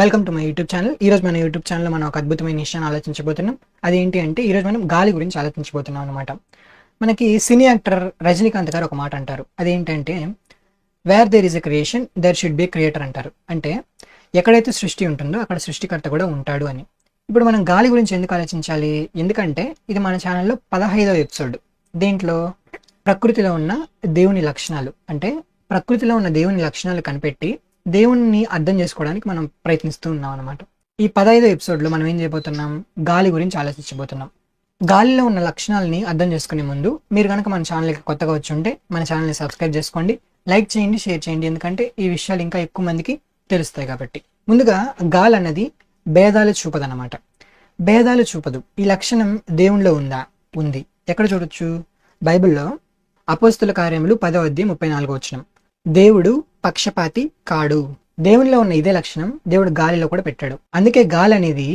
Welcome to my YouTube channel. ఈరోజు మన YouTube ఛానల్లో మనం ఒక అద్భుతమైన విషయాన్ని ఆలోచించబోతున్నాం. అదేంటి అంటే ఈరోజు మనం గాలి గురించి ఆలోచించబోతున్నాం అనమాట. మనకి సినీ యాక్టర్ రజనీకాంత్ గారు ఒక మాట అంటారు. అదేంటంటే where there is a creation there should be creator అంటారు. అంటే ఎక్కడైతే సృష్టి ఉంటుందో అక్కడ సృష్టికర్త కూడా ఉంటాడు అని. ఇప్పుడు మనం గాలి గురించి ఎందుకు ఆలోచించాలి? ఎందుకంటే ఇది మన ఛానల్లో 15వ ఎపిసోడ్. దీంట్లో ప్రకృతిలో ఉన్న దేవుని లక్షణాలు, అంటే ప్రకృతిలో ఉన్న దేవుని లక్షణాలు కనిపెట్టి దేవుణ్ణి అర్థం చేసుకోవడానికి మనం ప్రయత్నిస్తూ ఉన్నాం అనమాట. ఈ 15వ ఎపిసోడ్లో మనం ఏం చేయబోతున్నాం? గాలి గురించి ఆలోచించబోతున్నాం. గాలిలో ఉన్న లక్షణాలని అర్థం చేసుకునే ముందు మీరు కనుక మన ఛానల్కి కొత్తగా వచ్చి ఉంటే మన ఛానల్ని సబ్స్క్రైబ్ చేసుకోండి, లైక్ చేయండి, షేర్ చేయండి. ఎందుకంటే ఈ విషయాలు ఇంకా ఎక్కువ మందికి తెలుస్తాయి కాబట్టి. ముందుగా గాలి అన్నది భేదాలు చూపదన్నమాట. భేదాలు చూపదు. ఈ లక్షణం దేవునిలో ఉందా? ఉంది. ఎక్కడ చూడొచ్చు? బైబిల్లో అపోస్తుల కార్యములు 10:34 దేవుడు పక్షపాతి కాడు. దేవునిలో ఉన్న ఇదే లక్షణం దేవుడు గాలిలో కూడా పెట్టాడు. అందుకే గాలి అనేది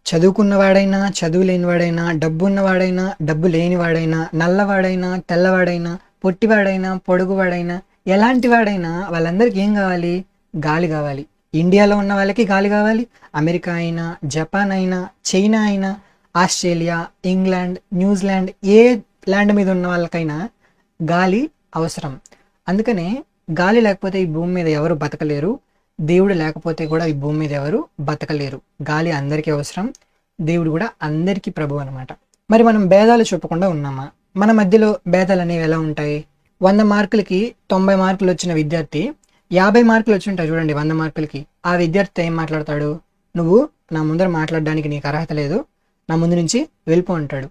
చదువుకున్నవాడైనా, చదువు లేనివాడైనా, డబ్బు ఉన్నవాడైనా, డబ్బు లేనివాడైనా, నల్లవాడైనా, తెల్లవాడైనా, పొట్టివాడైనా, పొడుగువాడైనా, ఎలాంటి వాడైనా వాళ్ళందరికీ ఏం కావాలి? గాలి కావాలి. ఇండియాలో ఉన్న వాళ్ళకి గాలి కావాలి. అమెరికా అయినా, జపాన్ అయినా, చైనా అయినా, ఆస్ట్రేలియా, ఇంగ్లాండ్, న్యూజిలాండ్, ఏ ల్యాండ్ మీద ఉన్న వాళ్ళకైనా గాలి అవసరం. అందుకనే గాలి లేకపోతే ఈ భూమి మీద ఎవరు బతకలేరు. దేవుడు లేకపోతే కూడా ఈ భూమి మీద ఎవరు బతకలేరు. గాలి అందరికీ అవసరం. దేవుడు కూడా అందరికీ ప్రభు అనమాట. మరి మనం భేదాలు చూపకుండా ఉన్నామా? మన మధ్యలో భేదాలు అనేవి ఎలా ఉంటాయి? 100 మార్కులకి 90 మార్కులు వచ్చిన విద్యార్థి 50 మార్కులు వచ్చి ఉంటాయి చూడండి. 100 మార్కులకి ఆ విద్యార్థి ఏం మాట్లాడతాడు? నువ్వు నా ముందర మాట్లాడడానికి నీకు అర్హత లేదు, నా ముందు నుంచి వెళ్ళిపో అంటాడు.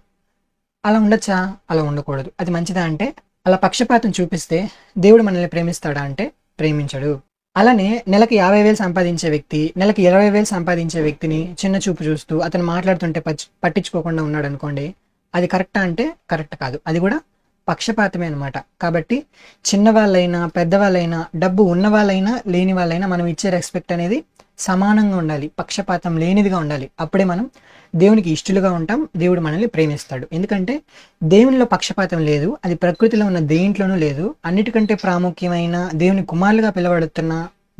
అలా ఉండొచ్చా? అలా ఉండకూడదు. అది మంచిదా అంటే? అలా పక్షపాతం చూపిస్తే దేవుడు మనల్ని ప్రేమిస్తాడా అంటే ప్రేమించడు. అలానే నెలకి 50,000 సంపాదించే వ్యక్తి నెలకి 20,000 సంపాదించే వ్యక్తిని చిన్న చూపు చూస్తూ అతను మాట్లాడుతుంటే పట్టించుకోకుండా ఉన్నాడు అనుకోండి, అది కరెక్టా అంటే కరెక్ట్ కాదు. అది కూడా పక్షపాతమే అనమాట. కాబట్టి చిన్నవాళ్ళైనా, పెద్దవాళ్ళైనా, డబ్బు ఉన్న వాళ్ళైనా, లేని వాళ్ళైనా మనం ఇచ్చే రెస్పెక్ట్ అనేది సమానంగా ఉండాలి. పక్షపాతం లేనిదిగా ఉండాలి. అప్పుడే మనం దేవునికి ఇష్టలుగా ఉంటాం. దేవుడు మనల్ని ప్రేమిస్తాడు. ఎందుకంటే దేవునిలో పక్షపాతం లేదు. అది ప్రకృతిలో ఉన్న దేంట్లోనూ లేదు. అన్నిటికంటే ప్రాముఖ్యమైన దేవుని కుమారులుగా పిలవడుతున్న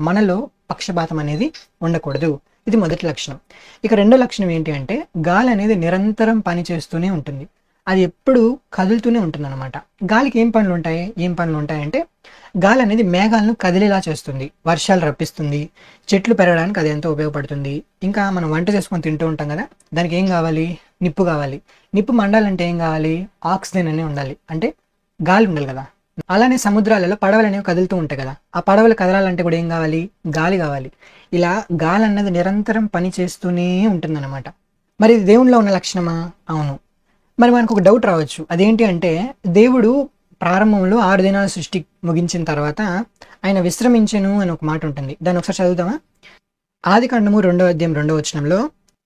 మనలో పక్షపాతం అనేది ఉండకూడదు. ఇది మొదటి లక్షణం. ఇక రెండో లక్షణం ఏంటి అంటే గాలి అనేది నిరంతరం పని చేస్తూనే ఉంటుంది. అది ఎప్పుడు కదులుతూనే ఉంటుంది అనమాట. గాలికి ఏం పనులు ఉంటాయంటే గాలి అనేది మేఘాలను కదిలేలా చేస్తుంది, వర్షాలు రప్పిస్తుంది, చెట్లు పెరగడానికి అది ఎంతో ఉపయోగపడుతుంది. ఇంకా మనం వంట చేసుకొని తింటూ ఉంటాం కదా, దానికి ఏం కావాలి? నిప్పు కావాలి. నిప్పు మండాలంటే ఏం కావాలి? ఆక్సిజన్ అనే ఉండాలి, అంటే గాలి ఉండాలి కదా. అలానే సముద్రాలలో పడవలు అనేవి కదులుతూ ఉంటాయి కదా, ఆ పడవలు కదలాలంటే కూడా ఏం కావాలి? గాలి కావాలి. ఇలా గాలి అన్నది నిరంతరం పని చేస్తూనే ఉంటుందన్నమాట. మరి ఇది దేవునిలో ఉన్న లక్షణమా? అవును. మరి మనకు ఒక డౌట్ రావచ్చు. అదేంటి అంటే దేవుడు ప్రారంభంలో 6 దినాల సృష్టి ముగించిన తర్వాత ఆయన విశ్రమించెను అని ఒక మాట ఉంటుంది. దాన్ని ఒకసారి చదువుదామా? ఆదికాండము 2:2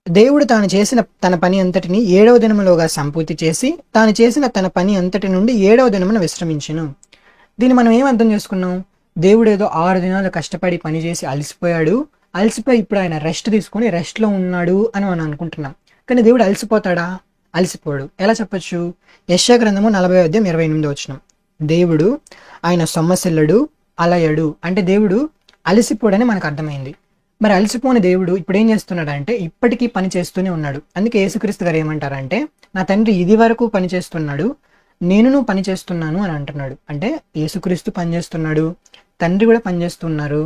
దేవుడు తాను చేసిన తన పని అంతటిని 7వ దినములోగా సంపూర్తి చేసి తాను చేసిన తన పని అంతటి నుండి 7వ దినమున విశ్రమించెను. దీన్ని మనం ఏం అర్థం చేసుకున్నాం? దేవుడు ఏదో 6 దినాలు కష్టపడి పని చేసి అలసిపోయి ఇప్పుడు ఆయన రెస్ట్ తీసుకొని రెస్ట్లో ఉన్నాడు అని మనం అనుకుంటున్నాం. కానీ దేవుడు అలసిపోతాడా? అలసిపోడు. ఎలా చెప్పొచ్చు? యెషయా గ్రంథము 40:28 దేవుడు ఆయన సొమ్మసిల్లడు, అలయడు. అంటే దేవుడు అలసిపోడని మనకు అర్థమైంది. మరి అలసిపోని దేవుడు ఇప్పుడు ఏం చేస్తున్నాడు అంటే ఇప్పటికీ పని చేస్తూనే ఉన్నాడు. అందుకే యేసుక్రీస్తు గారు ఏమంటారంటే నా తండ్రి ఇది వరకు పని చేస్తున్నాడు, నేనును పని చేస్తున్నాను అని అంటున్నాడు. అంటే యేసుక్రీస్తు పని చేస్తున్నాడు, తండ్రి కూడా పని చేస్తున్నారు,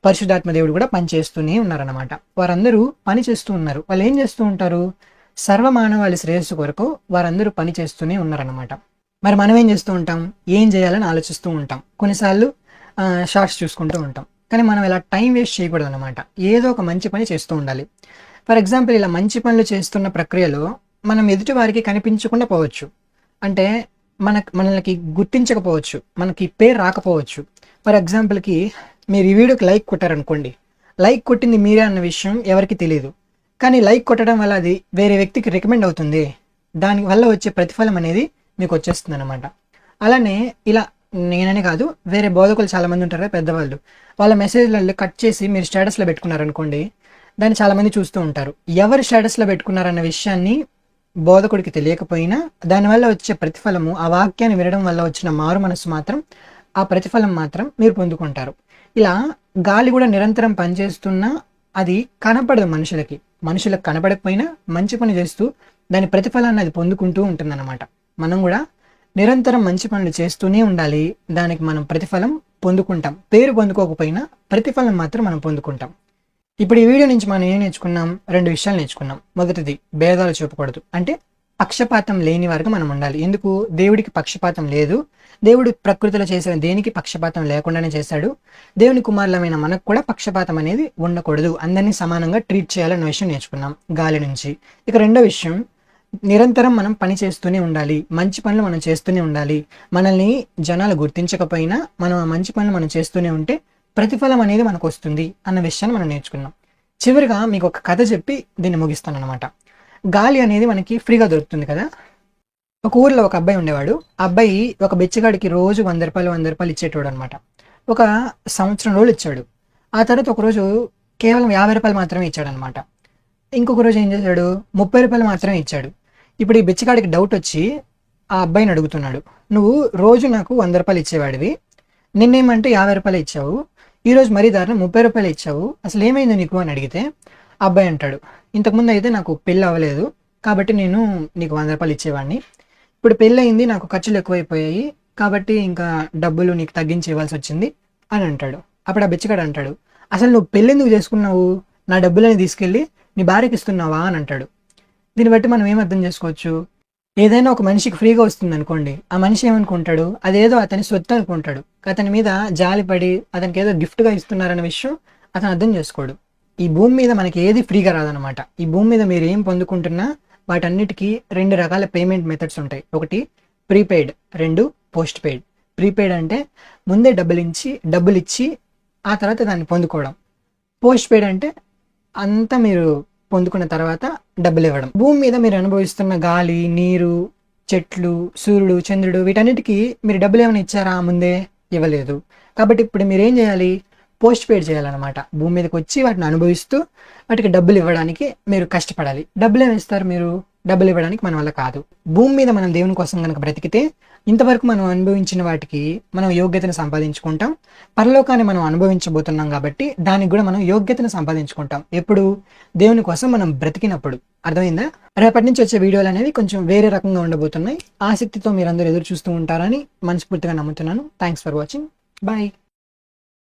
పరిశుద్ధాత్మ దేవుడు కూడా పని చేస్తూనే ఉన్నారన్నమాట. వారందరూ పని చేస్తూ ఉన్నారు. వాళ్ళు ఏం చేస్తూ ఉంటారు? సర్వమానవాళి శ్రేయస్సు కొరకు వారందరూ పని చేస్తూనే ఉన్నారన్నమాట. మరి మనం ఏం చేస్తూ ఉంటాం? ఏం చేయాలని ఆలోచిస్తూ ఉంటాం. కొన్నిసార్లు షార్ట్స్ చూసుకుంటూ ఉంటాం. కానీ మనం ఇలా టైం వేస్ట్ చేయకూడదు అనమాట. ఏదో ఒక మంచి పని చేస్తూ ఉండాలి. ఫర్ ఎగ్జాంపుల్ ఇలా మంచి పనులు చేస్తున్న ప్రక్రియలో మనం ఎదుటి వారికి కనిపించకుండా పోవచ్చు. అంటే మనకి గుర్తించకపోవచ్చు, మనకి పేరు రాకపోవచ్చు. ఫర్ ఎగ్జాంపుల్కి మీరు ఈ వీడియోకి లైక్ కొట్టారనుకోండి, లైక్ కొట్టింది మీరే అన్న విషయం ఎవరికి తెలియదు. కానీ లైక్ కొట్టడం వల్ల అది వేరే వ్యక్తికి రికమెండ్ అవుతుంది. దాని వల్ల వచ్చే ప్రతిఫలం అనేది మీకు వచ్చేస్తుంది అనమాట. అలానే ఇలా నేననే కాదు, వేరే బోధకులు చాలామంది ఉంటారు కదా పెద్దవాళ్ళు, వాళ్ళ మెసేజ్లలో కట్ చేసి మీరు స్టేటస్లో పెట్టుకున్నారనుకోండి, దాన్ని చాలామంది చూస్తూ ఉంటారు. ఎవరు స్టేటస్లో పెట్టుకున్నారన్న విషయాన్ని బోధకుడికి తెలియకపోయినా దానివల్ల వచ్చే ప్రతిఫలము, ఆ వాక్యాన్ని వినడం వల్ల వచ్చిన మారు మనసు మాత్రం, ఆ ప్రతిఫలం మాత్రం మీరు పొందుకుంటారు. ఇలా గాలి కూడా నిరంతరం పనిచేస్తున్నా అది కనపడదు మనుషులకి. మనుషులకు కనపడకపోయినా మంచి పని చేస్తూ దాని ప్రతిఫలాన్ని అది పొందుకుంటూ ఉంటుందన్నమాట. మనం కూడా నిరంతరం మంచి పనులు చేస్తూనే ఉండాలి. దానికి మనం ప్రతిఫలం పొందుకుంటాం. పేరు పొందుకోకపోయినా ప్రతిఫలం మాత్రం మనం పొందుకుంటాం. ఇప్పుడు ఈ వీడియో నుంచి మనం ఏం నేర్చుకున్నాం? 2 విషయాలు నేర్చుకున్నాం. మొదటిది, భేదాలు చూపకూడదు. అంటే పక్షపాతం లేని వారికి మనం ఉండాలి. ఎందుకు? దేవుడికి పక్షపాతం లేదు. దేవుడు ప్రకృతిలో చేసిన దేనికి పక్షపాతం లేకుండానే చేశాడు. దేవుని కుమారులమైన మనకు కూడా పక్షపాతం అనేది ఉండకూడదు. అందరినీ సమానంగా ట్రీట్ చేయాలన్న విషయం నేర్చుకున్నాం గాలి నుంచి. ఇక రెండో విషయం, నిరంతరం మనం పని చేస్తూనే ఉండాలి. మంచి పనులు మనం చేస్తూనే ఉండాలి. మనల్ని జనాలు గుర్తించకపోయినా మనం ఆ మంచి పనులు మనం చేస్తూనే ఉంటే ప్రతిఫలం అనేది మనకు వస్తుంది అన్న విషయాన్ని మనం నేర్చుకున్నాం. చివరిగా మీకు ఒక కథ చెప్పి దీన్ని ముగిస్తాను అనమాట. గాలి అనేది మనకి ఫ్రీగా దొరుకుతుంది కదా. ఒక ఊర్లో ఒక అబ్బాయి ఉండేవాడు. ఆ అబ్బాయి ఒక బిచ్చగాడికి రోజు 100 రూపాయలు 100 రూపాయలు ఇచ్చేటోడు అనమాట. ఒక సంవత్సరం రోజులు ఇచ్చాడు. ఆ తర్వాత ఒకరోజు కేవలం 50 రూపాయలు మాత్రమే ఇచ్చాడు అనమాట. ఇంకొక రోజు ఏం చేశాడు? 30 రూపాయలు మాత్రమే ఇచ్చాడు. ఇప్పుడు ఈ బిచ్చగాడికి డౌట్ వచ్చి ఆ అబ్బాయిని అడుగుతున్నాడు, నువ్వు రోజు నాకు 100 రూపాయలు ఇచ్చేవాడివి, నిన్నేమంటే 50 రూపాయలు ఇచ్చావు, ఈరోజు మరీ దారుణం 30 రూపాయలు ఇచ్చావు, అసలు ఏమైంది నీకు అని అడిగితే ఆ అబ్బాయి అంటాడు, ఇంతకుముందు అయితే నాకు పెళ్ళి అవ్వలేదు కాబట్టి నేను నీకు 100 రూపాయలు ఇచ్చేవాడిని, ఇప్పుడు పెళ్ళి అయింది, నాకు ఖర్చులు ఎక్కువైపోయాయి కాబట్టి ఇంకా డబ్బులు నీకు తగ్గించి ఇవ్వాల్సి వచ్చింది అని అంటాడు. అప్పుడు ఆ బిచ్చగాడు అంటాడు, అసలు నువ్వు పెళ్ళి ఎందుకు చేసుకున్నావు? నా డబ్బులని తీసుకెళ్ళి నీ భార్యకి ఇస్తున్నావా అని అంటాడు. దీన్ని బట్టి మనం ఏం అర్థం చేసుకోవచ్చు? ఏదైనా ఒక మనిషికి ఫ్రీగా వస్తుంది అనుకోండి, ఆ మనిషి ఏమనుకుంటాడు? అదేదో అతని సొత్తు అనుకుంటాడు. అతని మీద జాలిపడి అతనికి ఏదో గిఫ్ట్గా ఇస్తున్నారనే విషయం అతను అర్థం చేసుకోడు. ఈ భూమి మీద మనకి ఏది ఫ్రీగా రాదనమాట. ఈ భూమి మీద మీరు ఏం పొందుకుంటున్నా వాటన్నిటికీ 2 రకాల పేమెంట్ మెథడ్స్ ఉంటాయి. ఒకటి ప్రీపెయిడ్, 2 పోస్ట్ పెయిడ్. ప్రీపెయిడ్ అంటే ముందే డబ్బులు ఇచ్చి ఆ తర్వాత దాన్ని పొందుకోవడం. పోస్ట్ పెయిడ్ అంటే అంతా మీరు పొందుకున్న తర్వాత డబ్బులు ఇవ్వడం. భూమి మీద మీరు అనుభవిస్తున్న గాలి, నీరు, చెట్లు, సూర్యుడు, చంద్రుడు, వీటన్నిటికీ మీరు డబ్బులు ఏమైనా ఇచ్చారా? ముందే ఇవ్వలేదు. కాబట్టి ఇప్పుడు మీరు ఏం చేయాలి? పోస్ట్ పెయిడ్ చేయాలన్నమాట. భూమి మీదకి వచ్చి వాటిని అనుభవిస్తూ వాటికి డబ్బులు ఇవ్వడానికి మీరు కష్టపడాలి. డబ్బులు ఏమి ఇస్తారు మీరు? డబ్బులు ఇవ్వడానికి మన వల్ల కాదు. భూమి మీద మనం దేవుని కోసం కనుక బ్రతికితే ఇంతవరకు మనం అనుభవించిన వాటికి మనం యోగ్యతను సంపాదించుకుంటాం. పరలోకాన్ని మనం అనుభవించబోతున్నాం కాబట్టి దానికి కూడా మనం యోగ్యతను సంపాదించుకుంటాం. ఎప్పుడు? దేవుని కోసం మనం బ్రతికినప్పుడు. అర్థమైందా? రేపటి నుంచి వచ్చే వీడియోలు అనేవి కొంచెం వేరే రకంగా ఉండబోతున్నాయి. ఆసక్తితో మీరందరూ ఎదురు చూస్తూ ఉంటారని మనస్ఫూర్తిగా నమ్ముతున్నాను. Thanks for watching. బాయ్.